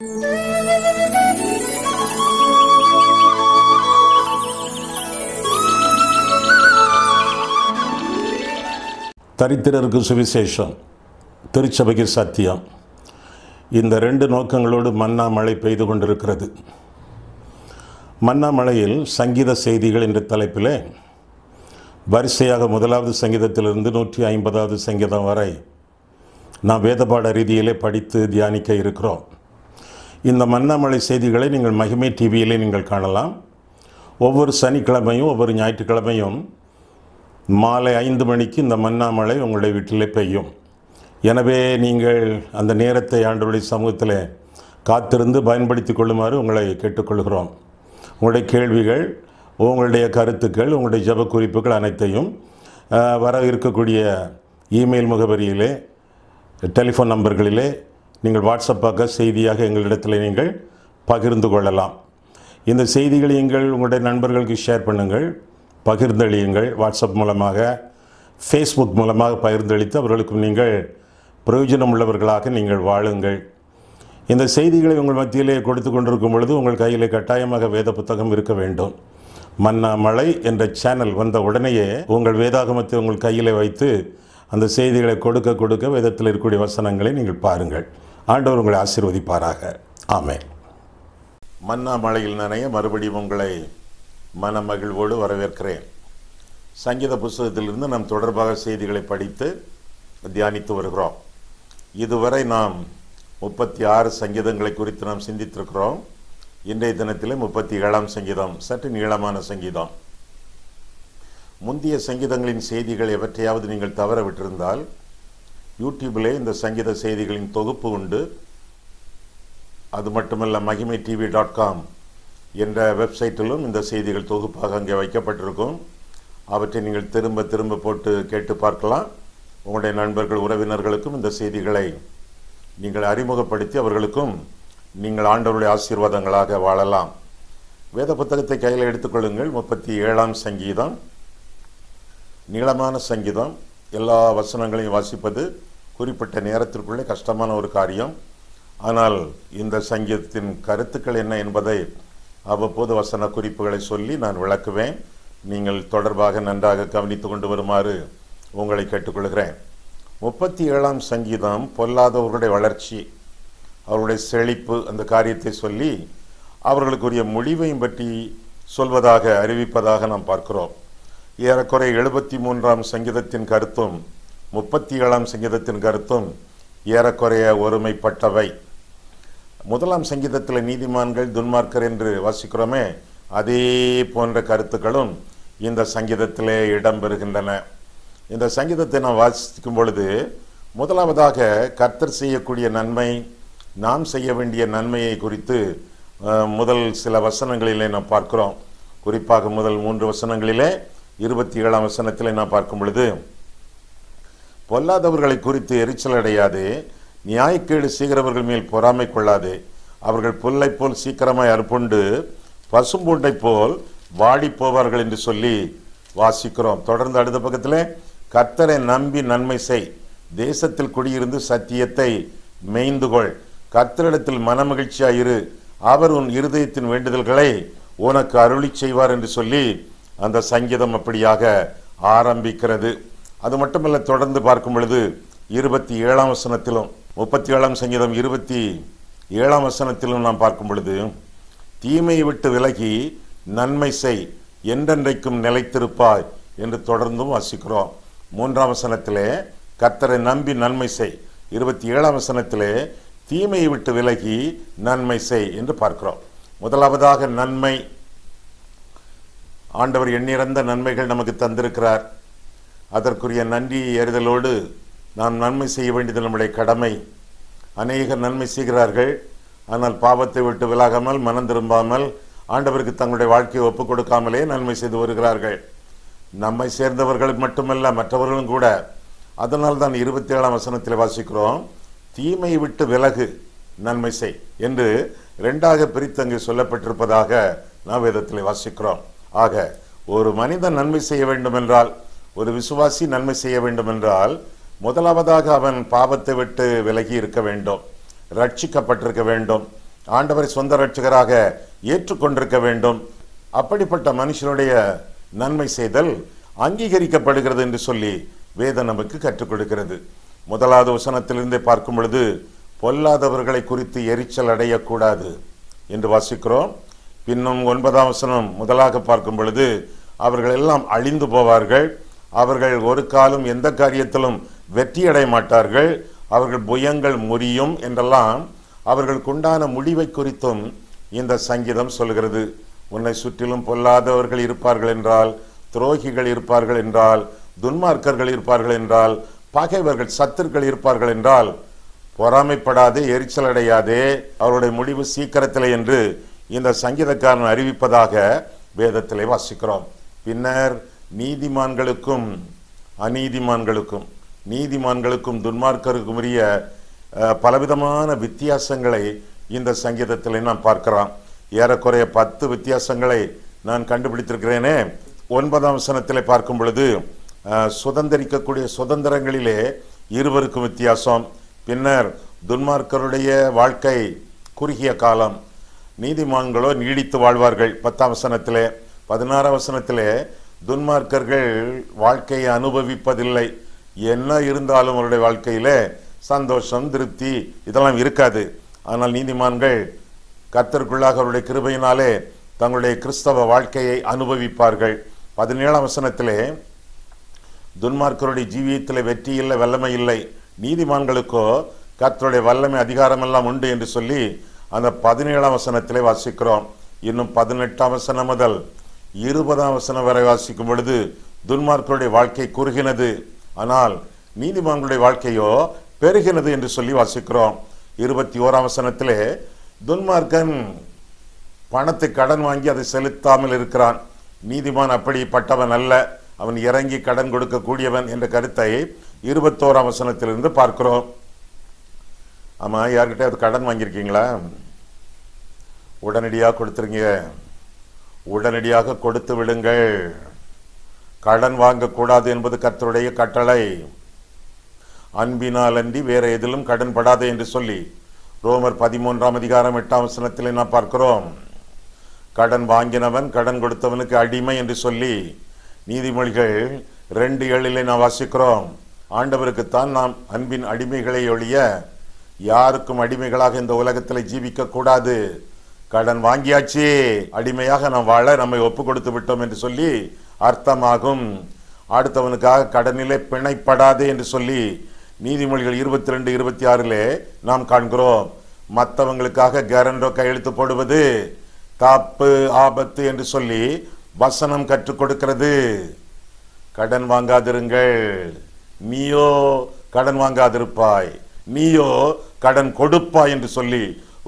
தரித்திரருக்கு சுவிசேஷம், திருச்சபைக்கு சத்தியம். இந்த ரெண்டு நோக்கங்களோடு மன்னா மழை பெய்து கொண்டிருக்கிறது. மன்னா மழையில் சங்கீத செய்திகள் என்ற தலைப்பில் வரிசையாக 1வது சங்கீதத்திலிருந்து 150வது சங்கீதம் வரை நாம் வேதபாட ரீதியிலே படித்து தியானிக்க இருக்கிறோம். இந்த மன்னா மழை செய்திகளை நீங்கள் மகிமை டிவியிலே நீங்கள் காணலாம். ஒவ்வொரு சனிக்கிழமையும் ஒவ்வொரு ஞாயிற்றுக்கிழமையும் மாலை 5 மணிக்கு இந்த மன்னா மழை உங்களுடைய வீட்டிலே பெய்யும். எனவே நீங்கள் அந்த நேரத்தை ஆண்டவருடைய சமூகத்தில் காத்திருந்து பயன்படுத்தி கொள்ளுமாறு உங்களை கேட்டுக்கொள்கிறோம். உங்களுடைய கேள்விகள், உங்களுடைய கருத்துக்கள், உங்களுடைய ஜெப குறிப்புகள் அனைத்தையும் வர இருக்கக்கூடிய இமெயில் முகவரியிலே, டெலிஃபோன் நம்பர்களிலே நீங்கள் வாட்ஸ்அப்பாக செய்தியாக எங்களிடத்தில் நீங்கள் பகிர்ந்து கொள்ளலாம். இந்த செய்திகளை உங்களுடைய நண்பர்களுக்கு ஷேர் பண்ணுங்கள், பகிர்ந்தளியுங்கள். வாட்ஸ்அப் மூலமாக, ஃபேஸ்புக் மூலமாக பகிர்ந்தளித்து அவர்களுக்கும் நீங்கள் பிரயோஜனம் உள்ளவர்களாக நீங்கள் வாழுங்கள். இந்த செய்திகளை உங்கள் மத்தியிலே கொடுத்து கொண்டிருக்கும் பொழுது உங்கள் கையிலே கட்டாயமாக வேத புத்தகம் இருக்க வேண்டும். மன்னா மழை என்ற சேனல் வந்த உடனேயே உங்கள் வேதாகமத்தை உங்கள் கையிலே வைத்து அந்த செய்திகளை கொடுக்க கொடுக்க வேதத்தில் இருக்கக்கூடிய வசனங்களை நீங்கள் பாருங்கள். ஆண்டவர் உங்களை ஆசீர்வதிப்பாராக. ஆமென். மன்னா மழையில் நனைய மறுபடியும் உங்களை மனமகிழ்வோடு வரவேற்கிறேன். சங்கீத புஸ்தகத்திலிருந்து நாம் தொடர்பாக செய்திகளை படித்து தியானித்து வருகிறோம். இதுவரை நாம் 36 சங்கீதங்களை குறித்து நாம் சிந்தித்திருக்கிறோம். இன்றைய தினத்திலே 37ஆம் சங்கீதம், சற்று நீளமான சங்கீதம். முந்தைய சங்கீதங்களின் செய்திகள் எவற்றையாவது நீங்கள் தவற விட்டிருந்தால் யூடியூபிலே இந்த சங்கீத செய்திகளின் தொகுப்பு உண்டு. அது மட்டுமல்ல, மகிமை tv.com என்ற வெப்சைட்டிலும் இந்த செய்திகள் தொகுப்பாக அங்கே வைக்கப்பட்டிருக்கும். அவற்றை நீங்கள் திரும்ப திரும்ப போட்டு கேட்டு பார்க்கலாம். உங்களுடைய நண்பர்கள், உறவினர்களுக்கும் இந்த செய்திகளை நீங்கள் அறிமுகப்படுத்தி அவர்களுக்கும் நீங்கள் ஆண்டவருடைய ஆசீர்வாதங்களாக வாழலாம். வேத புத்தகத்தை கையில் எடுத்துக்கொள்ளுங்கள். 37ஆம் சங்கீதம், நீளமான சங்கீதம். எல்லா வசனங்களையும் வாசிப்பது குறிப்பிட்ட நேரத்திற்குள்ளே கஷ்டமான ஒரு காரியம். ஆனால் இந்த சங்கீதத்தின் கருத்துக்கள் என்ன என்பதை அவ்வப்போது வசன குறிப்புகளை சொல்லி நான் விளக்குவேன். நீங்கள் தொடர்பாக நன்றாக கவனித்து கொண்டு வருமாறு உங்களை கேட்டுக்கொள்கிறேன். 37ஆம் சங்கீதம் பொல்லாதவர்களுடைய வளர்ச்சி, அவருடைய செழிப்பு, அந்த காரியத்தை சொல்லி அவர்களுக்குரிய முடிவையும் பற்றி சொல்வதாக, அறிவிப்பதாக நாம் பார்க்கிறோம். ஏறக்குறைய 73ஆம் சங்கீதத்தின் கருத்தும் 37ஆம் சங்கீதத்தின் கருத்தும் ஏறக்குறைய ஒருமைப்பட்டவை. 1ஆம் சங்கீதத்தில் நீதிமான்கள் துன்மார்க்கர் என்று வாசிக்கிறோமே, அதே போன்ற கருத்துக்களும் இந்த சங்கீதத்திலே இடம்பெறுகின்றன. இந்த சங்கீதத்தை நாம் வாசிக்கும் பொழுது முதலாவதாக கர்த்தர் செய்யக்கூடிய நன்மை, நாம் செய்ய வேண்டிய நன்மையை குறித்து முதல் சில வசனங்களிலே நாம் பார்க்கிறோம். குறிப்பாக முதல் 3 வசனங்களிலே 27ஆம் வசனத்திலே நாம் பார்க்கும் பொழுது, பொல்லாதவர்களை குறித்து எரிச்சல் அடையாதே, நியாயக்கேடு செய்கிறவர்கள் மேல் பொறாமை கொள்ளாதே, அவர்கள் புல்லை போல் சீக்கிரமாய் அறுப்புண்டு பசும்பூண்டை போல் வாடி போவார்கள் என்று சொல்லி வாசிக்கிறோம். தொடர்ந்து அடுத்த பக்கத்தில், கர்த்தரை நம்பி நன்மை செய், தேசத்தில் குடியிருந்து சத்தியத்தை மேய்ந்துகொள், கர்த்தரிடத்தில் மனமகிழ்ச்சியாயிரு, அவர் உன் இருதயத்தின் வேண்டுதல்களை உனக்கு அருளி செய்வார் என்று சொல்லி அந்த சங்கீதம் அப்படியாக ஆரம்பிக்கிறது. அது மட்டுமல்ல, தொடர்ந்து பார்க்கும் பொழுது 27ஆம் வசனத்திலும் 37ஆம் சங்கீதம் 27ஆம் வசனத்திலும் நாம் பார்க்கும் பொழுது, தீமையை விட்டு விலகி நன்மை செய், என்றென்றைக்கும் நிலைத்திருப்பாய் என்று தொடர்ந்தும் வாசிக்கிறோம். 3ஆம் வசனத்திலே கர்த்தரை நம்பி நன்மை செய், 27ஆம் வசனத்திலே தீமையை விட்டு விலகி நன்மை செய் என்று பார்க்கிறோம். முதலாவதாக நன்மை. ஆண்டவர் எண்ணிறந்த நன்மைகள் நமக்கு தந்திருக்கிறார். அதற்குரிய நன்றி எறிதலோடு நாம் நன்மை செய்ய வேண்டியது நம்முடைய கடமை. அநேகர் நன்மை செய்கிறார்கள், ஆனால் பாவத்தை விட்டு விலகாமல், மனம் திரும்பாமல், ஆண்டவருக்கு தங்களுடைய வாழ்க்கையை ஒப்புக் கொடுக்காமலே நன்மை செய்து வருகிறார்கள். நம்மை சேர்ந்தவர்கள் மட்டுமல்ல, மற்றவர்களும் கூட. அதனால் தான் 27ஆம் வசனத்தில் வாசிக்கிறோம், தீமை விட்டு விலகு நன்மை செய் என்று 2ஆக பிரித்து அங்கு சொல்லப்பட்டிருப்பதாக நாம் வேதத்தில் வாசிக்கிறோம். ஆக ஒரு மனிதன் நன்மை செய்ய வேண்டும் என்றால், ஒரு விசுவாசி நன்மை செய்ய வேண்டும் என்றால், முதலாவதாக அவன் பாவத்தை விட்டு விலகி இருக்க வேண்டும், ரட்சிக்கப்பட்டிருக்க வேண்டும். ஆண்டவரை சொந்த ரட்சகராக ஏற்றுக்கொண்டிருக்க வேண்டும். அப்படிப்பட்ட மனுஷனுடைய நன்மை செய்தல் அங்கீகரிக்கப்படுகிறது என்று சொல்லி வேதம் நமக்கு கற்றுக் கொடுக்கிறது. முதலாவது வசனத்திலிருந்தே பார்க்கும் பொழுது பொல்லாதவர்களை குறித்து எரிச்சல் அடையக்கூடாது என்று வாசிக்கிறோம். பின்னும் 9ஆம் வசனம் முதலாக பார்க்கும் பொழுது அவர்கள் எல்லாம் அழிந்து போவார்கள், அவர்கள் ஒரு காலம் எந்த காரியத்திலும் வெற்றியடைய மாட்டார்கள், அவர்கள் புயங்கள் முறியும் என்றெல்லாம் அவர்களுக்குண்டான முடிவை குறித்தும் இந்த சங்கீதம் சொல்கிறது. உன்னை சுற்றிலும் பொல்லாதவர்கள் இருப்பார்கள் என்றால், துரோகிகள் இருப்பார்கள் என்றால், துன்மார்க்கர்கள் இருப்பார்கள் என்றால், பகைவர்கள் சத்துருக்கள் இருப்பார்கள் என்றால் பொறாமைப்படாதே, எரிச்சல் அடையாதே, அவருடைய முடிவு சீக்கிரத்திலே என்று இந்த சங்கீதக்காரன் அறிவிப்பதாக வேதத்திலே வாசிக்கிறோம். பின்னர் நீதிமான்களுக்கும் அநீதிமான்களுக்கும், நீதிமான்களுக்கும் துன்மார்க்கருக்கும் உரிய பலவிதமான வித்தியாசங்களை இந்த சங்கீதத்திலே நாம் பார்க்கிறோம். ஏறக்குறைய 10 வித்தியாசங்களை நான் கண்டுபிடித்திருக்கிறேனே. 9ஆம் வசனத்திலே பார்க்கும் பொழுது சுதந்திரிக்கக்கூடிய சுதந்திரங்களிலே இருவருக்கும் வித்தியாசம். பின்னர் துன்மார்க்கருடைய வாழ்க்கை குறுகிய காலம், நீதிமான்களோ நீடித்து வாழ்வார்கள் 10ஆம் வசனத்திலே. 16ஆம் வசனத்திலே துன்மார்க்கர்கள் வாழ்க்கையை அனுபவிப்பதில்லை, என்ன இருந்தாலும் அவருடைய வாழ்க்கையிலே சந்தோஷம் திருப்தி இதெல்லாம் இருக்காது. ஆனால் நீதிமான்கள் கர்த்தருக்குள்ளாக அவருடைய கிருபையினாலே தங்களுடைய கிறிஸ்தவ வாழ்க்கையை அனுபவிப்பார்கள். 17ஆம் வசனத்திலே துன்மார்க்கருடைய ஜீவியத்திலே வெற்றி இல்லை, வல்லமை இல்லை, நீதிமான்களுக்கோ கர்த்தருடைய வல்லமை அதிகாரம் எல்லாம் உண்டு என்று சொல்லி அந்த 17ஆம் வசனத்திலே வாசிக்கிறோம். இன்னும் 18ஆம் வசனம் முதல் 20ஆம் வசனம் வரை வாசிக்கும் பொழுது துன்மார்க்கருடைய வாழ்க்கை குறுகினது, ஆனால் நீதிமான்களுடைய வாழ்க்கையோ பெருகினது என்று சொல்லி வாசிக்கிறோம். 21ஆம் வசனத்திலே துன்மார்க்கன் பணத்தை கடன் வாங்கி அதை செலுத்தாமல் இருக்கிறான், நீதிமான் அப்படிப்பட்டவன் அல்ல, அவன் இறங்கி கடன் கொடுக்க கூடியவன் என்ற கருத்தை 21ஆம் வசனத்திலிருந்து பார்க்கிறோம். ஆமா, யார்கிட்ட கடன் வாங்கியிருக்கீங்களா? உடனடியாக கொடுத்துருங்க, உடனடியாக கொடுத்து விடுங்கள். கடன் வாங்கக்கூடாது என்பது கர்த்தருடைய கட்டளை. அன்பினால் அன்றி வேற எதிலும் கடன் படாது என்று சொல்லி ரோமர் 13ஆம் அதிகாரம் 8ஆம் வசனத்திலே நாம் பார்க்கிறோம். கடன் வாங்கினவன் கடன் கொடுத்தவனுக்கு அடிமை என்று சொல்லி நீதிமொழிகள் 2:7 நாம் வாசிக்கிறோம். ஆண்டவருக்குத்தான் நாம் அன்பின் அடிமைகளை ஒழிய யாருக்கும் அடிமைகளாக இந்த உலகத்தில் ஜீவிக்க கூடாது. கடன் வாங்கியாச்சு, அடிமையாக நாம் வாழ நம்மை ஒப்பு கொடுத்து விட்டோம் என்று சொல்லி அர்த்தமாகும். அடுத்தவனுக்காக கடனிலே பிணைப்படாது என்று சொல்லி நீதிமொழிகள் 22-26 நாம் காண்கிறோம். மற்றவங்களுக்காக கேரண்டோ கையெழுத்து போடுவது தப்பு, ஆபத்து என்று சொல்லி வசனம் கற்றுக் கொடுக்கிறது. கடன் வாங்காதிருங்கள், நீயோ கடன் வாங்காதிருப்பாய், நீயோ கடன் கொடுப்பாய் என்று சொல்லி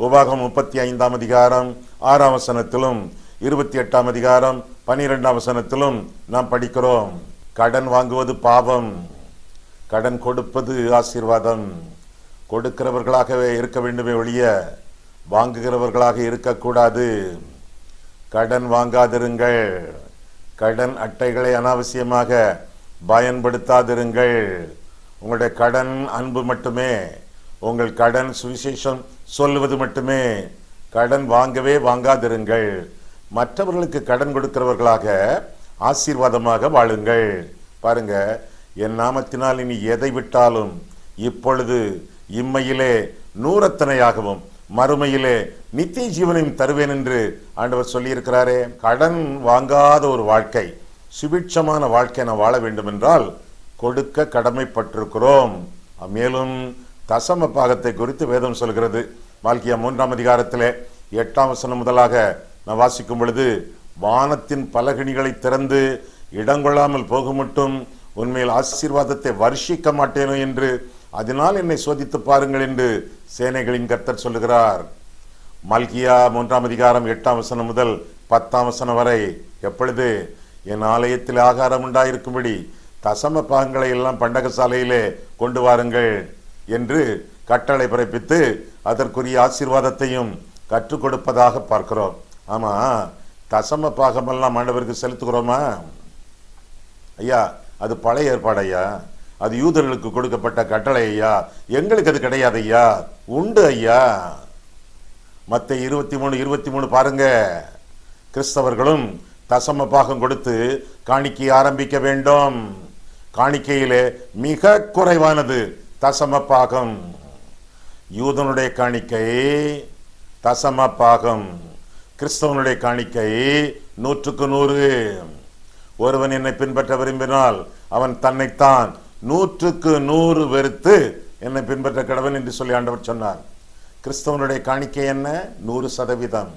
உபாகமம் 35ஆம் அதிகாரம் 6ஆம் வசனத்திலும் 28ஆம் அதிகாரம் 12ஆம் வசனத்திலும் நாம் படிக்கிறோம். கடன் வாங்குவது பாவம், கடன் கொடுப்பது ஆசீர்வாதம். கொடுக்கிறவர்களாகவே இருக்க வேண்டுமே ஒழிய வாங்குகிறவர்களாக இருக்கக்கூடாது. கடன் வாங்காதிருங்கள், கடன் அட்டைகளை அனாவசியமாக பயன்படுத்தாதிருங்கள். உங்களுடைய கடன் அன்பு மட்டுமே, உங்கள் கடன் சுவிசேஷம் சொல்லுவது மட்டுமே. கடன் வாங்கவே வாங்காதிருங்கள். மற்றவர்களுக்கு கடன் கொடுக்கிறவர்களாக ஆசீர்வாதமாக வாழுங்கள். பாருங்க, என் நாமத்தினால் இனி எதை விட்டாலும் இப்பொழுது இம்மையிலே 100 மறுமையிலே நித்திய ஜீவனையும் தருவேன் என்று ஆண்டவர் சொல்லியிருக்கிறாரே. கடன் வாங்காத ஒரு வாழ்க்கை, சுபிட்சமான வாழ்க்கை நாம் வாழ வேண்டும் என்றால் கொடுக்க கடமைப்பட்டிருக்கிறோம். மேலும் தசம பாகத்தை குறித்து வேதம் சொல்கிறது. மால்கியா 3ஆம் அதிகாரத்திலே 8ஆம் வசனம் முதலாக நான் வாசிக்கும் பொழுது, வானத்தின் பலகணிகளை திறந்து இடங்கொள்ளாமல் போக மட்டும் உண்மையில் ஆசீர்வாதத்தை வருஷிக்க மாட்டேனோ என்று அதனால் என்னை சோதித்து பாருங்கள் என்று சேனைகளின் கர்த்தர் சொல்லுகிறார். மல்கியா 3ஆம் அதிகாரம் 8ஆம் வசனம் முதல் 10ஆம் வசனம் வரை, எப்பொழுது என் ஆலயத்தில் ஆகாரம் உண்டாயிருக்கும்படி தசம பாகங்களை எல்லாம் பண்டகசாலையிலே கொண்டு வாருங்கள் என்று கட்டளை பிறப்பித்து அதற்குரிய ஆசீர்வாதத்தையும் கற்றுக் கொடுப்பதாக பார்க்கிறோம். ஆமா, தசம பாகமெல்லாம் ஆண்டவருக்கு செலுத்துகிறோமா? ஐயா, அது பழைய ஏற்பாடு ஐயா, அது யூதர்களுக்கு கொடுக்கப்பட்ட கட்டளை ஐயா, எங்களுக்கு அது கிடையாது ஐயா. உண்டு ஐயா. மத்தேயு 23:23 பாருங்க. கிறிஸ்தவர்களும் தசம பாகம் கொடுத்து காணிக்கை ஆரம்பிக்க வேண்டும். காணிக்கையிலே மிக குறைவானது தசம பாகம். யூதனுடைய காணிக்கை தசம பாகம், கிறிஸ்தவனுடைய காணிக்கை 100க்கு 100. ஒருவன் என்னை பின்பற்ற விரும்பினால் அவன் தன்னைத்தான் 100க்கு 100 வெறுத்து என்னை பின்பற்ற கடவன் என்று சொல்லி ஆண்டவர் சொன்னார். கிறிஸ்தவனுடைய காணிக்கை என்ன? 100%,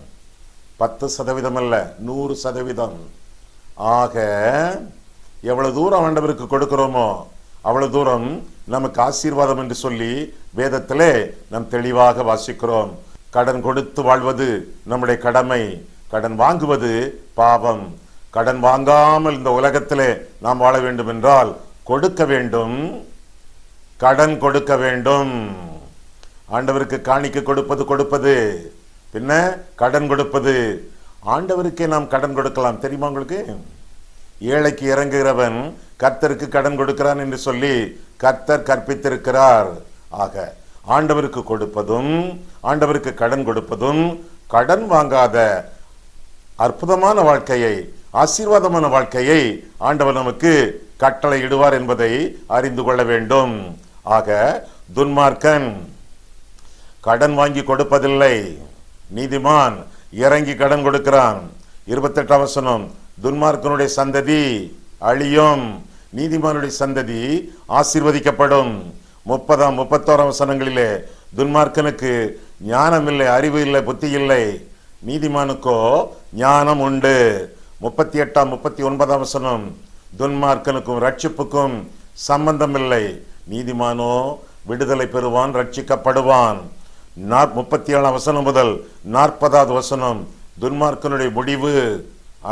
10% அல்ல, 100%. ஆக எவ்வளவு தூரம் ஆண்டவருக்கு கொடுக்கிறோமோ அவ்வளவு தூரம் நமக்கு ஆசீர்வாதம் என்று சொல்லி வேதத்திலே நாம் தெளிவாக வாசிக்கிறோம். கடன் கொடுத்து வாழ்வது நம்முடைய கடமை, கடன் வாங்குவது பாவம். கடன் வாங்காமல் இந்த உலகத்திலே நாம் வாழ வேண்டும் என்றால் கொடுக்க வேண்டும், கடன் கொடுக்க வேண்டும். ஆண்டவருக்கு காணிக்கை கொடுப்பது பின்ன கடன் கொடுப்பது. ஆண்டவருக்கே நாம் கடன் கொடுக்கலாம், தெரியுமா உங்களுக்கு? ஏழைக்கு இறங்குகிறவன் கர்த்தருக்கு கடன் கொடுக்கிறான் என்று சொல்லி கர்த்தர் கற்பித்திருக்கிறார். ஆக ஆண்டவருக்கு கொடுப்பதும் ஆண்டவருக்கு கடன் கொடுப்பதும், கடன் வாங்காத அற்புதமான வாழ்க்கையை, ஆசீர்வாதமான வாழ்க்கையை ஆண்டவர் நமக்கு கட்டளை இடுவார் என்பதை அறிந்து கொள்ள வேண்டும். ஆக துன்மார்க்கன் கடன் வாங்கி கொடுப்பதில்லை, நீதிமான் இறங்கி கடன் கொடுக்கிறான். 28ஆம் வசனம், துன்மார்க்கனுடைய சந்ததி அழியும், நீதிமானுடைய சந்ததி ஆசீர்வதிக்கப்படும். 30ஆம் 31ஆம் வசனங்களிலே துன்மார்க்கனுக்கு ஞானம் இல்லை, அறிவு இல்லை, புத்தி இல்லை, நீதிமானுக்கோ ஞானம் உண்டு. 38ஆம் 39ஆம் வசனம், துன்மார்க்கனுக்கும் ரட்சிப்புக்கும் சம்பந்தம் இல்லை, நீதிமானோ விடுதலை பெறுவான், ரட்சிக்கப்படுவான். 37ஆம் வசனம் முதல் 40வது வசனம், துன்மார்க்கனுடைய முடிவு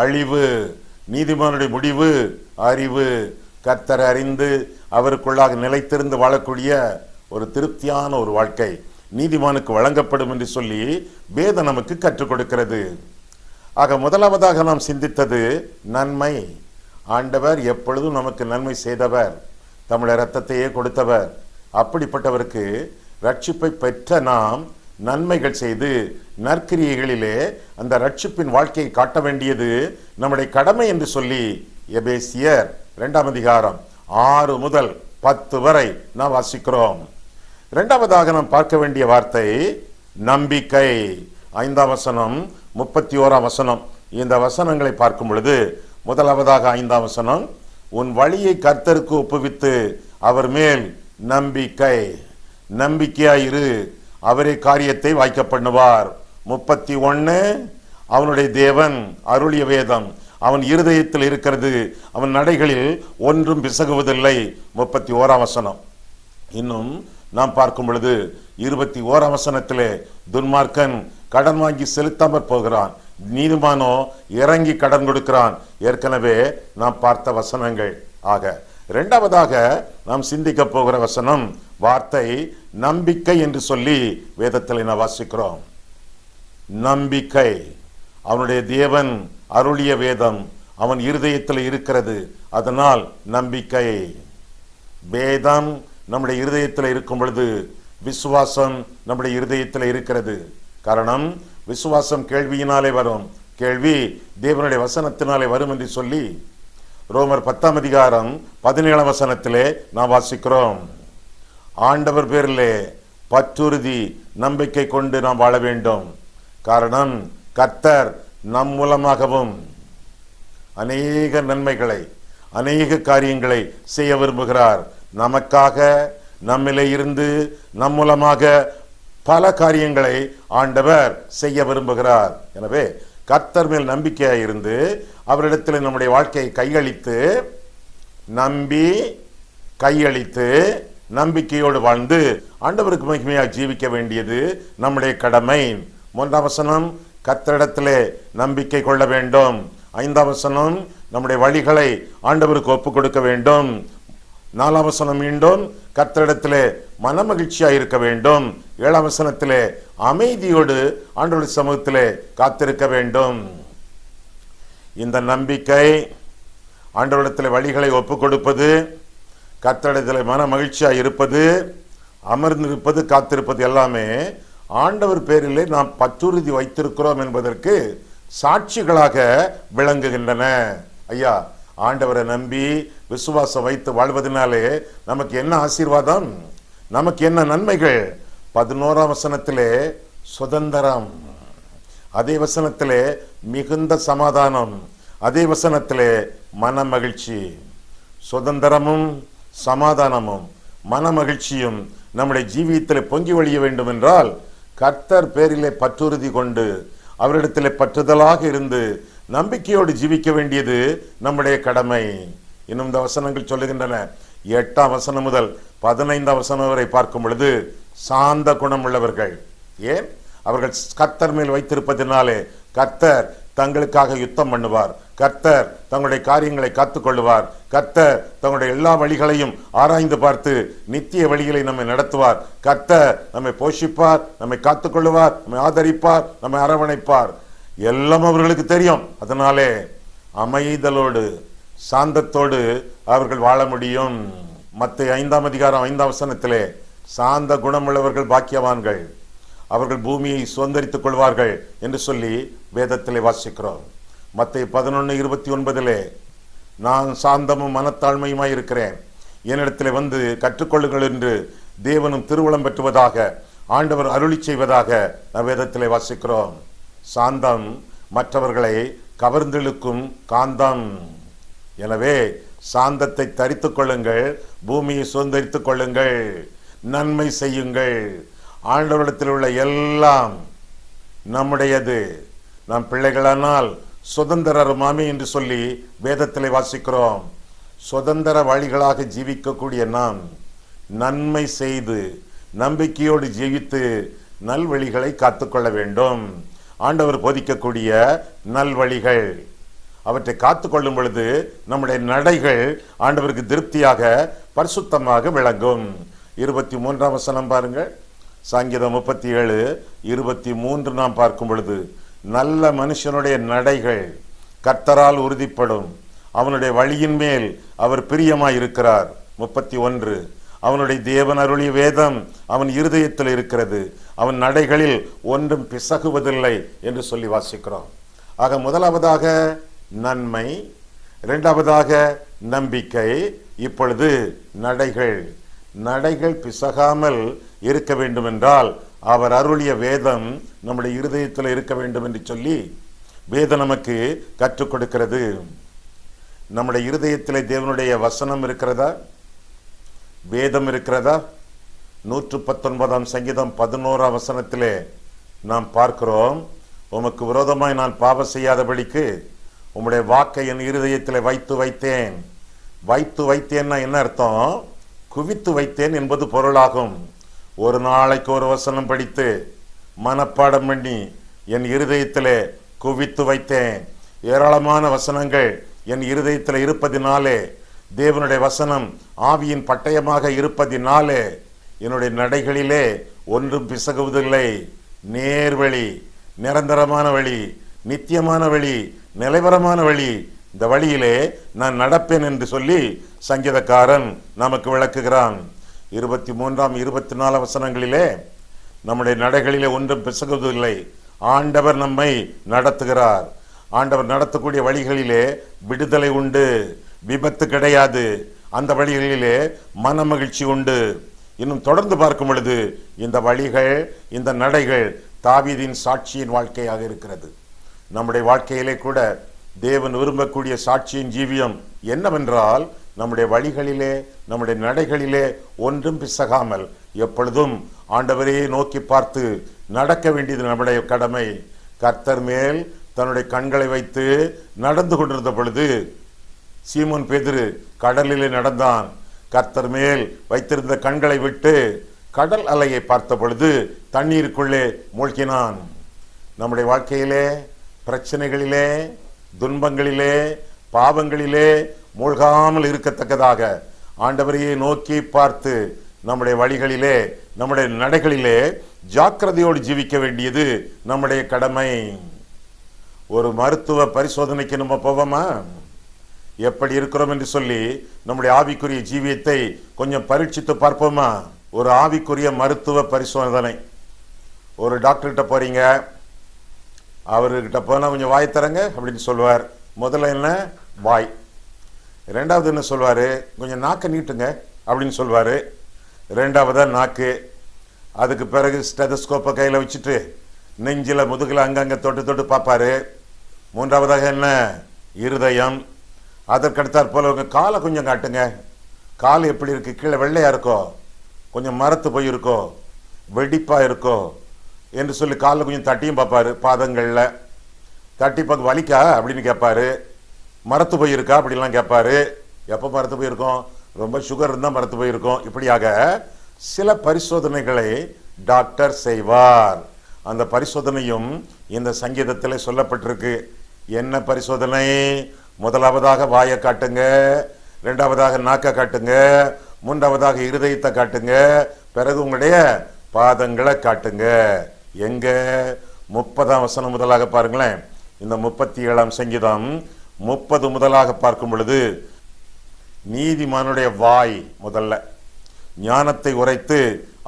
அழிவு, நீதிமானுடைய முடிவு அறிவு. கர்த்தரை அறிந்து அவருக்குள்ளாக நிலைத்திருந்து வாழக்கூடிய ஒரு திருப்தியான ஒரு வாழ்க்கை நீதிமானுக்கு வழங்கப்படும் என்று சொல்லி வேதம் நமக்கு கற்றுக் கொடுக்கிறது. ஆக முதலாவதாக நாம் சிந்தித்தது நன்மை. ஆண்டவர் எப்பொழுதும் நமக்கு நன்மை செய்தவர், தம்முடைய இரத்தத்தையே கொடுத்தவர். அப்படிப்பட்டவருக்கு ரட்சிப்பை பெற்ற நாம் நன்மைகள் செய்து நற்கிரியைகளிலே அந்த ரட்சிப்பின் வாழ்க்கையை காட்ட வேண்டியது நம்முடைய கடமை என்று சொல்லி எபேசியர் 2ஆம் அதிகாரம் 6 முதல் 10 வரை நாம் வாசிக்கிறோம். இரண்டாவதாக நாம் பார்க்க வேண்டிய வார்த்தை நம்பிக்கை. 5ஆம் வசனம் 31ஆம் வசனம். இந்த வசனங்களை பார்க்கும் பொழுது முதலாவதாக 5ஆம் வசனம், உன் வழியை கர்த்தருக்கு ஒப்புவித்து அவர் மேல் நம்பிக்கையாயிரு, அவரே காரியத்தை வாய்க்க பண்ணுவார். 31, அவனுடைய தேவன் அருளிய வேதம் அவன் இருதயத்தில் இருக்கிறது, அவன் நடைகளில் ஒன்றும் பிசகுவதில்லை. 31ஆம் வசனம். இன்னும் நாம் பார்க்கும் பொழுது 21ஆம் வசனத்திலே துன்மார்க்கன் கடன் வாங்கி செலுத்தாமற் போகிறான், நீதிமானோ இறங்கி கடன் கொடுக்கிறான். ஏற்கனவே நாம் பார்த்த வசனங்கள். ஆக இரண்டாவதாக நாம் சிந்திக்க போகிற வசனம் வார்த்தை நம்பிக்கை என்று சொல்லி வேதத்தில் நாம் வாசிக்கிறோம். நம்பிக்கை, அவனுடைய தேவன் அருளிய வேதம் அவன் இருதயத்தில் இருக்கிறது, அதனால் நம்பிக்கை. வேதம் நம்முடைய இருதயத்தில் இருக்கும் பொழுது விசுவாசம் நம்முடைய இருதயத்தில் இருக்கிறது. காரணம், விசுவாசம் கேள்வியினாலே வரும், கேள்வி தேவனுடைய வசனத்தினாலே வரும் என்று சொல்லி ரோமர் 10ஆம் அதிகாரம் 17ஆம் வசனத்திலே நாம் வாசிக்கிறோம். ஆண்டவர் பேரிலே பற்றுறுதி நம்பிக்கை கொண்டு நாம் வாழ வேண்டும். காரணம், கர்த்தர் நம் மூலமாகவும் அநேக நன்மைகளை, அநேக காரியங்களை செய்ய விரும்புகிறார். நமக்காக, நம்மிலே இருந்து, நம் மூலமாக பல காரியங்களை ஆண்டவர் செய்ய விரும்புகிறார். எனவே கர்த்தர் மேல் நம்பிக்கையாக இருந்து அவரிடத்தில் நம்முடைய வாழ்க்கையை கையளித்து, நம்பி கையளித்து நம்பிக்கையோடு வாழ்ந்து ஆண்டவருக்கு மகிமையாக ஜீவிக்க வேண்டியது நம்முடைய கடமை. 3ஆம் வசனம், கர்த்தரிடத்திலே நம்பிக்கை கொள்ள வேண்டும். 5ஆம் வசனம், நம்முடைய வழிகளை ஆண்டவருக்கு ஒப்புக் கொடுக்க வேண்டும். 4ஆம் வசனம், மீண்டும் கர்த்தரிடத்திலே மனமகிழ்ச்சியாக இருக்க வேண்டும். 7ஆம் வசனத்திலே அமைதியோடு ஆண்டவருடைய சமூகத்திலே காத்திருக்க வேண்டும். இந்த நம்பிக்கை, ஆண்டவரிடத்திலே வழிகளை ஒப்புக் கொடுப்பது, கர்த்தரிடத்திலே மன மகிழ்ச்சியாக இருப்பது, அமர்ந்திருப்பது, காத்திருப்பது எல்லாமே ஆண்டவர் பேரிலே நாம் பற்றுறுதி வைத்திருக்கிறோம் என்பதற்கு சாட்சிகளாக விளங்குகின்றன. ஐயா, ஆண்டவரை நம்பி விசுவாசம் வைத்து வாழ்வதனாலே நமக்கு என்ன ஆசீர்வாதம், நமக்கு என்ன நன்மைகள்? 11ஆம் வசனத்திலே சுதந்திரம், அதே வசனத்திலே மிகுந்த சமாதானம், அதே வசனத்திலே மன மகிழ்ச்சி. சுதந்திரமும் சமாதானமும் மன மகிழ்ச்சியும் நம்முடைய ஜீவியத்தில் பொங்கி வழிய வேண்டும் என்றால் கர்த்தர் பேரிலே பற்றுறுதி கொண்டு அவரிடத்திலே பற்றுதலாக இருந்து நம்பிக்கையோடு ஜீவிக்க வேண்டியது நம்முடைய கடமை. இன்னும் இந்த வசனங்கள் சொல்லுகின்றன. 8ஆம் வசனம் முதல் 15ஆம் வசனம் வரை பார்க்கும் பொழுது சாந்த குணம் உள்ளவர்கள். ஏன்? அவர்கள் கர்த்தர் மேல் வைத்திருப்பதினாலே கர்த்தர் தங்களுக்காக யுத்தம் பண்ணுவார், கர்த்தர் தங்களுடைய காரியங்களை காத்துக்கொள்ளுவார், கர்த்தர் தங்களுடைய எல்லா வழிகளையும் ஆராய்ந்து பார்த்து நித்திய வழிகளை நம்மை நடத்துவார், கர்த்தர் நம்மை போஷிப்பார், நம்மை காத்துக்கொள்ளுவார், நம்மை ஆதரிப்பார், நம்மை அரவணைப்பார். எல்லாம் அவர்களுக்கு தெரியும். அதனாலே அமைதலோடு சாந்தத்தோடு அவர்கள் வாழ முடியும். மத்தேயு 5ஆம் அதிகாரம் 5ஆம் வசனத்திலே சாந்த குணமுள்ளவர்கள் பாக்கியவான்கள், அவர்கள் பூமியை சுதந்தரித்துக் கொள்வார்கள் என்று சொல்லி வேதத்திலே வாசிக்கிறோம். மத்தேயு 11:29 நான் சாந்தமும் மனத்தாழ்மையுமாய் இருக்கிறேன், என்னிடத்திலே வந்து கற்றுக்கொள்ளுங்கள் என்று தேவனும் திருவுளம் பெற்றுவதாக ஆண்டவர் அருளி செய்வதாக நாம் வேதத்திலே வாசிக்கிறோம். சாந்தம் மற்றவர்களை கவர்ந்தெழுக்கும் காந்தம். எனவே சாந்தத்தை தரித்துக் கொள்ளுங்கள், பூமியை சுதந்தரித்துக் கொள்ளுங்கள், நன்மை செய்யுங்கள். ஆண்டவரிடத்தில் உள்ள எல்லாம் நம்முடையது. நாம் பிள்ளைகளானால் சுதந்திரமாமே என்று சொல்லி வேதத்திலே வாசிக்கிறோம். சுதந்திர வழிகளாக ஜீவிக்கக்கூடிய நாம் நன்மை செய்து நம்பிக்கையோடு ஜீவித்து நல்வழிகளை காத்துக்கொள்ள வேண்டும். ஆண்டவர் போதிக்கக்கூடிய நல்வழிகள், அவற்றை காத்துக்கொள்ளும் பொழுது நம்முடைய நடைகள் ஆண்டவருக்கு திருப்தியாக பரிசுத்தமாக விளங்கும். 23ஆம் வசனம் பாருங்கள். சங்கீதம் 37:23 நாம் பார்க்கும் பொழுது நல்ல மனுஷனுடைய நடைகள் கர்த்தரால் உறுதிப்படும், அவனுடைய வழியின் மேல் அவர் பிரியமாய் இருக்கிறார். 31 அவனுடைய தேவன் அருளிய வேதம் அவன் இருதயத்தில் இருக்கிறது, அவன் நடைகளில் ஒன்றும் பிசகுவதில்லை என்று சொல்லி வாசிக்கிறோம். ஆக முதலாவதாக நன்மை, இரண்டாவதாக நம்பிக்கை, இப்பொழுது நடைகள். நடைகள் பிசகாமல் இருக்க வேண்டும் என்றால் அவர் அருளிய வேதம் நம்முடைய இருதயத்தில் இருக்க வேண்டும் என்று சொல்லி வேதம் நமக்கு கற்றுக் கொடுக்கிறது. நம்முடைய இருதயத்திலே தேவனுடைய வசனம் இருக்கிறதா, வேதம் இருக்கிறதா? 119ஆம் சங்கீதம் 11ஆம் வசனத்திலே நாம் பார்க்கிறோம், உமக்கு விரோதமாய் நான் பாவம் செய்யாதபடிக்கு உம்முடைய வாக்கை என் இருதயத்திலே வைத்து வைத்தேன். வைத்து வைத்தேன்னா என்ன அர்த்தம்? குவித்து வைத்தேன் என்பது பொருளாகும். ஒரு நாளைக்கு ஒரு வசனம் படித்து மனப்பாடம் பண்ணி என் இருதயத்திலே குவித்து வைத்தேன். ஏராளமான வசனங்கள் என் இருதயத்தில் இருப்பதினாலே, தேவனுடைய வசனம் ஆவியின் பட்டயமாக இருப்பதினாலே என்னுடைய நடைகளிலே ஒன்றும் பிசகுவதில்லை. நேர்வழி, நிரந்தரமான வழி, நித்தியமான வழி, நிலைவரமான வழி, இந்த வழியிலே நான் நடப்பேன் என்று சொல்லி சங்கீதக்காரன் நமக்கு விளக்குகிறான். 23ஆம் 24 வசனங்களிலே நம்முடைய நடைகளிலே ஒன்றும் பிசகுவதில்லை. ஆண்டவர் நம்மை நடத்துகிறார். ஆண்டவர் நடத்தக்கூடிய வழிகளிலே விடுதலை உண்டு, விபத்து கிடையாது. அந்த வழிகளிலே மன மகிழ்ச்சி உண்டு. இன்னும் தொடர்ந்து பார்க்கும் பொழுது இந்த வழிகள், இந்த நடைகள் தாவீதின் சாட்சியின் வாழ்க்கையாக இருக்கிறது. நம்முடைய வாழ்க்கையிலே கூட தேவன் விரும்பக்கூடிய சாட்சியின் ஜீவியம் என்னவென்றால், நம்முடைய வழிகளிலே, நம்முடைய நடைகளிலே ஒன்றும் பிசகாமல் எப்பொழுதும் ஆண்டவரையே நோக்கி பார்த்து நடக்க வேண்டியது நம்முடைய கடமை. கர்த்தர் மேல் தன்னுடைய கண்களை வைத்து நடந்து கொண்டிருந்த பொழுது சீமோன் பேதுரு கடலிலே நடந்தான். கர்த்தர் மேல் வைத்திருந்த கண்களை விட்டு கடல் அலையை பார்த்த பொழுது தண்ணீருக்குள்ளே மூழ்கினான். நம்முடைய வாழ்க்கையிலே, பிரச்சனைகளிலே, துன்பங்களிலே, பாவங்களிலே மூழ்காமல் இருக்கத்தக்கதாக ஆண்டவரையே நோக்கி பார்த்து நம்முடைய வழிகளிலே, நம்முடைய நடைகளிலே ஜாக்கிரதையோடு ஜீவிக்க வேண்டியது நம்முடைய கடமை. ஒரு மருத்துவ பரிசோதனைக்கு நம்ம போவோமா? எப்படி இருக்கிறோம் என்று சொல்லி நம்முடைய ஆவிக்குரிய ஜீவியத்தை கொஞ்சம் பரீட்சித்து பார்ப்போமா? ஒரு ஆவிக்குரிய மருத்துவ பரிசோதனை. ஒரு டாக்டர்கிட்ட போறீங்க, அவர்கிட்ட போனால் கொஞ்சம் வாய் தரங்க அப்படின்னு சொல்லுவார். முதல்ல என்ன? வாய். ரெண்டாவது என்ன சொல்வார்? கொஞ்சம் நாக்கை நீட்டுங்க அப்படின்னு சொல்வார். ரெண்டாவதாக நாக்கு. அதுக்கு பிறகு ஸ்டெதஸ்கோப்பை கையில் வச்சுட்டு நெஞ்சில் முதுகில் அங்கங்கே தொட்டு தொட்டு பார்ப்பாரு. மூன்றாவதாக என்ன? இருதயம். அதற்கடுத்தாற் போல உங்கள் காலை கொஞ்சம் காட்டுங்க, கால் எப்படி இருக்குது, கீழே வெள்ளையாக இருக்கோ, கொஞ்சம் மரத்து போயிருக்கோ, வெடிப்பாக இருக்கோ என்று சொல்லி காலில் கொஞ்சம் தட்டியும் பார்ப்பாரு. பாதங்களில் தட்டி பார்க்க வலிக்கா அப்படின்னு கேட்பாரு. மரத்து போயிருக்கா அப்படிலாம் கேட்பாரு. எப்போ மரத்து போயிருக்கோம்? ரொம்ப சுகர் இருந்தால் மரத்து போயிருக்கோம். இப்படியாக சில பரிசோதனைகளை டாக்டர் செய்வார். அந்த பரிசோதனையும் இந்த சங்கீதத்தில் சொல்லப்பட்டிருக்கு. என்ன பரிசோதனை? முதலாவதாக வாயை காட்டுங்க, ரெண்டாவதாக நாக்கை காட்டுங்க, மூன்றாவதாக இருதயத்தை காட்டுங்க, பிறகு உங்களுடைய பாதங்களை காட்டுங்க. எங்க? 30ஆம் வசனம் முதலாக பாருங்களேன். இந்த 37ஆம் சங்கீதம் 30 முதலாக பார்க்கும் பொழுது, நீதிமானுடைய வாய் முதல்ல ஞானத்தை உரைத்து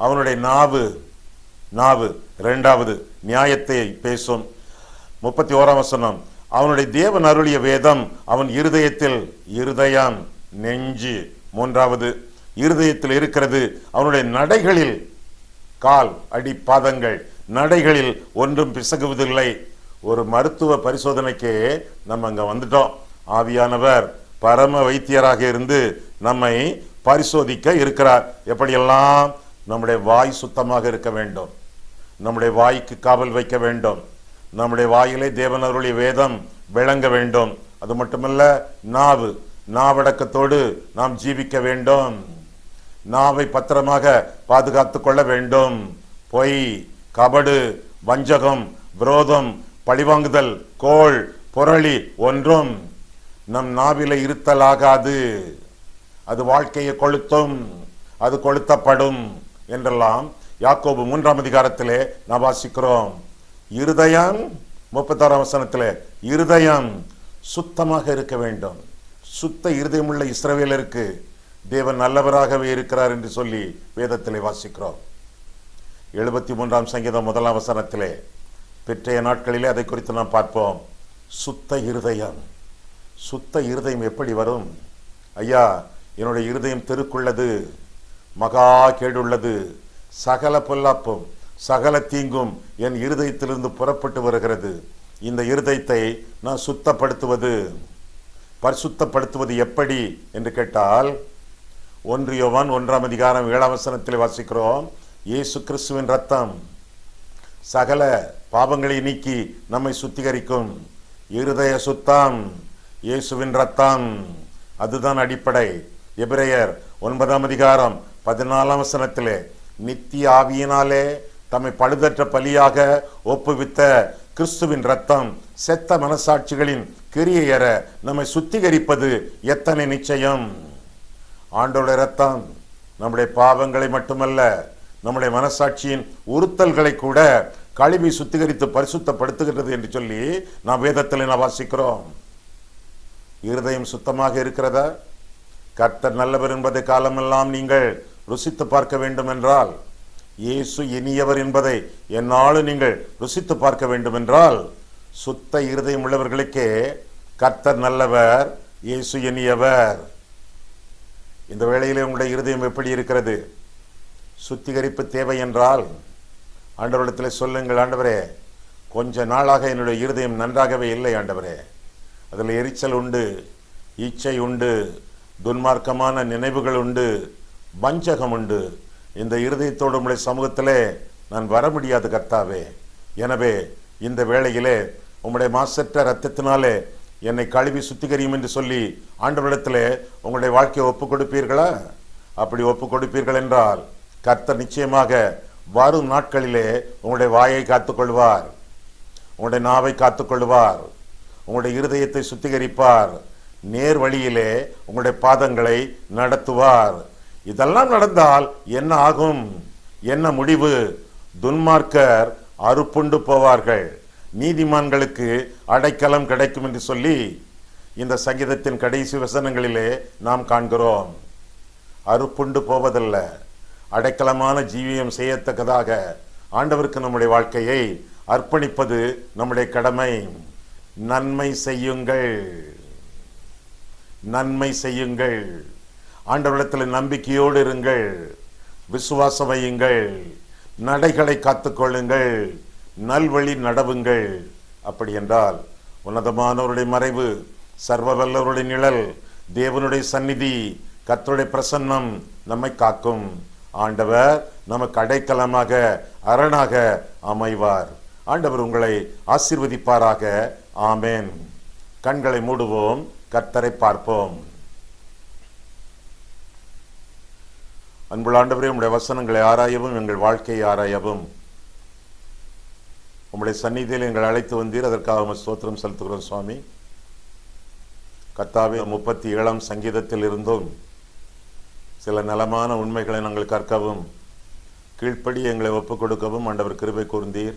அவனுடைய நாவு இரண்டாவது நியாயத்தை பேசும். 31ஆம் வசனம், அவனுடைய தேவன் அருளிய வேதம் அவன் இருதயத்தில், இருதயம் நெஞ்சு மூன்றாவது, இருதயத்தில் இருக்கிறது. அவனுடைய நடைகளில், கால் அடி பாதங்கள், நடைகளில் ஒன்றும் பிசகுவதில்லை. ஒரு மருத்துவ பரிசோதனைக்கு நம்ம அங்க வந்துட்டோம். ஆவியானவர் பரம வைத்தியராக இருந்து நம்மை பரிசோதிக்க இருக்கிறார். எப்படியெல்லாம்? நம்முடைய வாய் சுத்தமாக இருக்க வேண்டும், நம்முடைய வாய்க்கு காவல் வைக்க வேண்டும், நம்முடைய வாயிலே தேவனருடைய வேதம் விளங்க வேண்டும். அது மட்டுமல்ல, நாவடக்கத்தோடு நாம் ஜீவிக்க வேண்டும், நாவை பத்திரமாக பாதுகாத்து கொள்ள வேண்டும். பொய், கபடு, வஞ்சகம், விரோதம், பழிவாங்குதல், கோள், புரளி ஒன்றும் நம் நாவில இருத்தலாகாது. அது வாழ்க்கையை கொளுத்தும், அது கொளுத்தப்படும் என்றெல்லாம் யாக்கோபு 3ஆம் அதிகாரத்திலே நாம் வாசிக்கிறோம். இருதயம் 36ஆம் வசனத்திலே, இருதயம் சுத்தமாக இருக்க வேண்டும். சுத்த இருதயமுள்ள இஸ்ரவேலருக்கு தேவன் நல்லவராகவே இருக்கிறார் என்று சொல்லி வேதத்திலே வாசிக்கிறோம். 73ஆம் சங்கீதம் 1ஆம் வசனத்திலே, பெற்றைய நாட்களிலே அதை குறித்து நாம் பார்ப்போம். சுத்த இருதயம். சுத்த இருதயம் எப்படி வரும்? ஐயா, என்னுடைய இருதயம் தெருக்குள்ளது, மகா கேடுள்ளது, சகல பொல்லாப்பும் சகல தீங்கும் என் இருதயத்திலிருந்து புறப்பட்டு வருகிறது. இந்த இருதயத்தை நான் பரிசுத்தப்படுத்துவது எப்படி என்று கேட்டால், 1 யோவான் 1ஆம் அதிகாரம் 7ஆம் வசனத்தில் வாசிக்கிறோம். இயேசு கிறிஸ்துவின் ரத்தம் சகல பாவங்களை நீக்கி நம்மை சுத்திகரிக்கும். இருதய சுத்தம், இயேசுவின் ரத்தம், அதுதான் அடிப்படை. எபிரேயர் 9ஆம் அதிகாரம் 14ஆம் வசனத்திலே, நித்திய ஆவியினாலே தம்மை பழுதற்ற பலியாக ஒப்புவித்த கிறிஸ்துவின் ரத்தம் செத்த மனசாட்சிகளின் கிரியையற நம்மை சுத்திகரிப்பது எத்தனை நிச்சயம். ஆண்டவருடைய ரத்தம் நம்முடைய பாவங்களை மட்டுமல்ல, நம்முடைய மனசாட்சியின் உறுத்தல்களை கூட கழுவி சுத்திகரித்து பரிசுத்தப்படுத்துகிறது என்று சொல்லி நாம் வேதத்தில் வாசிக்கிறோம். இருதயம் சுத்தமாக இருக்கிறதா? கர்த்தர் நல்லவர் என்பதை காலமெல்லாம் நீங்கள் ருசித்து பார்க்க வேண்டும் என்றால், இயேசு இனியவர் என்பதை என்னாலும் நீங்கள் ருசித்து பார்க்க வேண்டும் என்றால், சுத்த இருதயம் உள்ளவர்களுக்கே கர்த்தர் நல்லவர், இயேசு இனியவர். இந்த வேளையிலே உங்களுடைய இருதயம் எப்படி இருக்கிறது? சுத்திகரிப்பு தேவை என்றால் ஆண்டவரிடத்தில் சொல்லுங்கள், ஆண்டவரே, கொஞ்ச நாளாக என்னுடைய இருதயம் நன்றாகவே இல்லை ஆண்டவரே, அதில் எரிச்சல் உண்டு, இச்சை உண்டு, துன்மார்க்கமான நினைவுகள் உண்டு, வஞ்சகம் உண்டு. இந்த இருதயத்தோடு உங்களுடைய சமூகத்திலே நான் வர முடியாது கர்த்தாவே. எனவே இந்த வேளையிலே உங்களுடைய மாசற்ற இரத்தத்தினாலே என்னை கழுவி சுத்திகரியும் என்று சொல்லி ஆண்டவரிடத்திலே உங்களுடைய வாழ்க்கையை ஒப்புக் கொடுப்பீர்களா? அப்படி ஒப்புக் கொடுப்பீர்கள் என்றால் கர்த்தர் நிச்சயமாக வரும் நாட்களிலே உங்களுடைய வாயை காத்துக்கொள்வார், உங்களுடைய நாவை காத்துக்கொள்வார், உங்களுடைய இருதயத்தை சுத்திகரிப்பார், நேர் வழியிலே உங்களுடைய பாதங்களை நடத்துவார். இதெல்லாம் நடந்தால் என்ன ஆகும்? என்ன முடிவு? துன்மார்க்கர் அறுப்புண்டு போவார்கள், நீதிமான்களுக்கு அடைக்கலம் கிடைக்கும் என்று சொல்லி இந்த சங்கீதத்தின் கடைசி வசனங்களிலே நாம் காண்கிறோம். அறுப்புண்டு போவதல்ல, அடைக்கலமான ஜீவியம் செய்யத்தக்கதாக ஆண்டவருக்கு நம்முடைய வாழ்க்கையை அர்ப்பணிப்பது நம்முடைய கடமை. நன்மை செய்யுங்கள், நன்மை செய்யுங்கள். ஆண்டவரிடத்தில் நம்பிக்கையோடு இருங்கள், விசுவாசம் வையுங்கள், நடைகளை காத்துக்கொள்ளுங்கள், நல்வழி நடவுங்கள். அப்படி என்றால் உன்னதமானவருடைய மறைவு, சர்வ வல்லவருடைய நிழல், தேவனுடைய சந்நிதி, கர்த்தருடைய பிரசன்னம் நம்மை காக்கும். ஆண்டவர் நமக்கு அடைக்கலமாக அரணாக அமைவார். ஆண்டவர் உங்களை ஆசீர்வதிப்பாராக. ஆமேன். கண்களை மூடுவோம், கர்த்தரை பார்ப்போம். அன்புள்ள ஆண்டவரே, உம்முடைய வசனங்களை ஆராயவும் எங்கள் வாழ்க்கையை ஆராயவும் உம்முடைய சந்நிதியில் எங்கள் அழைத்து வந்தீர். அதற்காக ஸ்தோத்திரம் செலுத்துகிறோம் சுவாமி. கர்த்தாவே, 37ஆம் சங்கீதத்தில் இருந்தும் சில நலமான உண்மைகளை நாங்கள் கற்கவும் கீழ்ப்படி எங்களை ஒப்புக் கொடுக்கவும் ஆண்டவர் கிருபை கூர்ந்தீர்.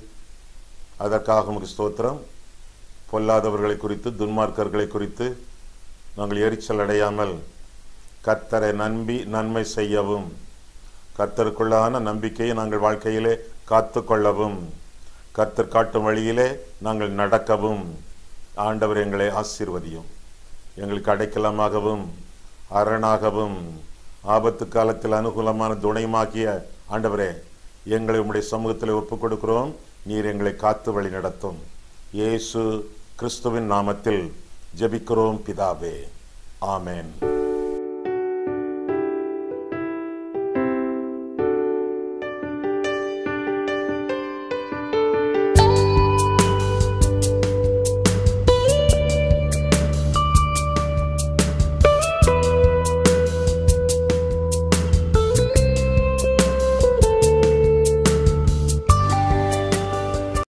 அதற்காக உமக்கு ஸ்தோத்திரம். பொல்லாதவர்களை குறித்து, துன்மார்க்கர்களை குறித்து நாங்கள் எரிச்சல் அடையாமல் கர்த்தரை நம்பி நன்மை செய்யவும், கர்த்தருக்குள்ளான நம்பிக்கையை நாங்கள் வாழ்க்கையிலே காத்து கொள்ளவும், கர்த்தர் காட்டும் வழியிலே நாங்கள் நடக்கவும் ஆண்டவர் எங்களை ஆசீர்வதியும். எங்களுக்கு அடைக்கலமாகவும் அரணாகவும் ஆபத்து காலத்தில் அனுகூலமான துணையுமாகிய ஆண்டவரே, எங்களை உம்முடைய சமூகத்தில் ஒப்புக் கொடுக்கிறோம். நீர் எங்களை காத்து வழி நடத்தும். இயேசு கிறிஸ்துவின் நாமத்தில் ஜெபிக்கிறோம் பிதாவே. ஆமேன்.